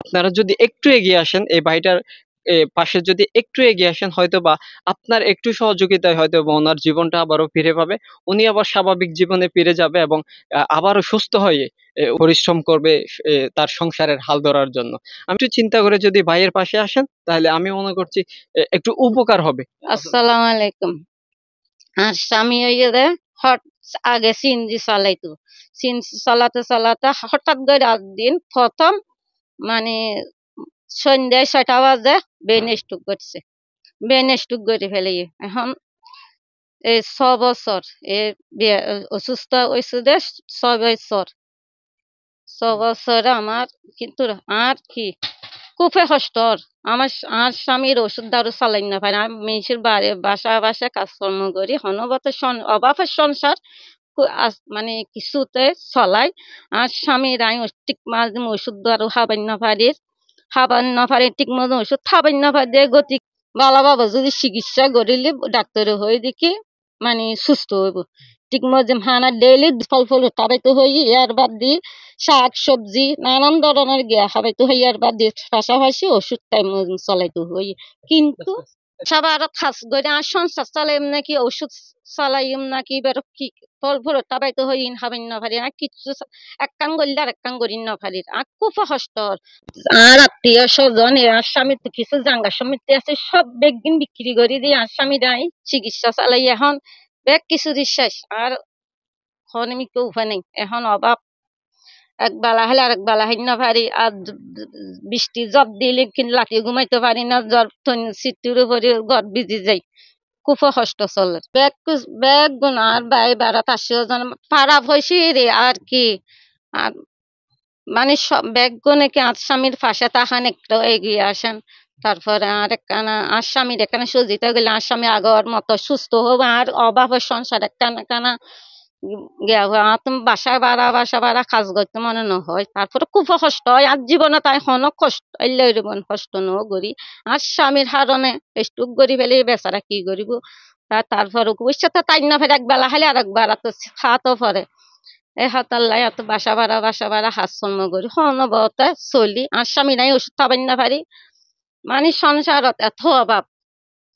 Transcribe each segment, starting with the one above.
আপনারা যদি একটু এগিয়ে আসেন, এই ভাইটার পাশে যদি একটু এগিয়ে আসেন, হয়তোবা আপনার একটু সহযোগিতায় হয়তোবা ওনার জীবনটা আবারও ফিরে পাবে। উনি আবার স্বাভাবিক জীবনে ফিরে যাবে এবং আবারও সুস্থ হয়ে পরিশ্রম করবে তার সংসারের হাল ধরার জন্য। আমি একটু চিন্তা করে যদি ভাইয়ের পাশে আসেন, তাহলে আমি মনে করছি একটু উপকার হবে। আসসালামু আলাইকুম। আর স্বামী হইয়া দে হট আগে সিএনজি চালাইতো। সিএনজি চালাতে চালাতে হঠাৎ করে একদিন প্রথম মানে সন্ধ্যায় ৬টা বাজে ব্রেন স্ট্রোক করছে। ব্রেন স্ট্রোক করে ফেলে এখন এই ৬ বছর এ অসুস্থ হয়েছে দে ৬ বছর। ৬ বছরে আমার কিন্তু আর কি খুবই কষ্ট ওর। আর স্বামীর ওষুধ দারু চালাই না পারে। আমি মেয়ের বাসায় কাজকর্ম করি হনবত অভাবের সংসার মানে কিছুতে চলাই। আর স্বামীর আমি ঠিক মাঝে ওষুধ দারু খাবার না পারি ঠিক মতো ওষুধ খাবার না পারি গতি ভালোভাবে যদি চিকিৎসা করিলে ডাক্তারে হয়ে দেখি মানে সুস্থ হইব। ঠিক মতো হানা ডেইলি ফল ফল খাবাইতে হই ইয়ার বাদ দি শাক সবজি নানান ধরনের গিয়া খাবাইতে হই ইয়ার বাদ দিয়ে পাশাপাশি ওষুধ টাইম চলাইতে হই। কিন্তু সবার খাস করে আর সংসার চালাইম নাকি ওষুধ চালাইম নাকি এবার কি ফল ফল খাবাইতে হই খাবাই না পারি আর কিছু এক কাম করলে আর এক কাম করি না পারি আর খুব কষ্ট। আর আত্মীয় স্বজন আর স্বামী তো কিছু জাঙ্গা সমিতি আছে সব বেগিন বিক্রি করে দিয়ে আর স্বামী নাই চিকিৎসা চালাই এখন বেগ কিছু শেষ আর এখন আমি কেউ উপায় নেই এখন অভাব এক বেলা হলে আর এক বেলা হই না পারি আর বৃষ্টি জ্বর দিলে কিন্তু লাঠি ঘুমাইতে পারি না জ্বর সিটির উপরে ঘর ভিজে যাই খুব কষ্ট চলে ব্যাগ গুণ আর বাই বেড়াত আসিও যেন খারাপ হয়েছি রে আর কি আর মানে সব ব্যাগগুলো কি আর স্বামীর পাশে তাহান একটু এগিয়ে আসেন তারপরে আর একখানা আর স্বামীর এখানে সজিতে গেলে আর স্বামী আগর মতো সুস্থ হবে আর অভাবের সংসার একখানা কানা গিয়া তুমি বাসা ভাড়া কাজ করতে মনে ন হয় তারপরে খুব কষ্ট হয় আর জীবনে তাই হনক কষ্ট এলে কষ্ট ন করি আর স্বামীর হারণে স্টুক করি ফেলে বেচারা কি করিব তারপরে অবশ্যই তো তাই না ফের এক বেলা খালি আর এক বেলা তো খাওয়াতো পরে এই হাতাল্লাই এত বাসা ভাড়া হাজকর্ম করি হনবতে চলি আর স্বামী নাই ওষুধ খাবার না পারি মানে সংসারত এত অভাব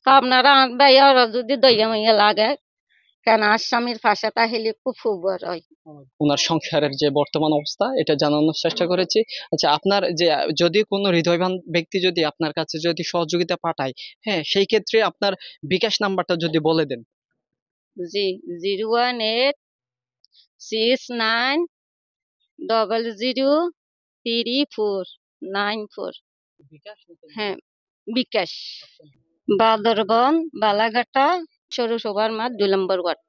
তো আপনারা ভাইয়ার যদি দইয়া মইয়া লাগে কেন আর স্বামীর পাশে তাহলে খুব উপর হয়। ওনার সংসারের যে বর্তমান অবস্থা এটা জানানোর চেষ্টা করেছি। আচ্ছা, আপনার যে যদি কোনো হৃদয়বান ব্যক্তি যদি আপনার কাছে যদি সহযোগিতা পাঠায়, হ্যাঁ, সেই ক্ষেত্রে আপনার বিকাশ নাম্বারটা যদি বলে দেন। জি 01869003494। হ্যাঁ বিকাশ বাদরবন বালাঘাটা সৌরসভার মাঠ 2 নম্বর ওয়ার্ড।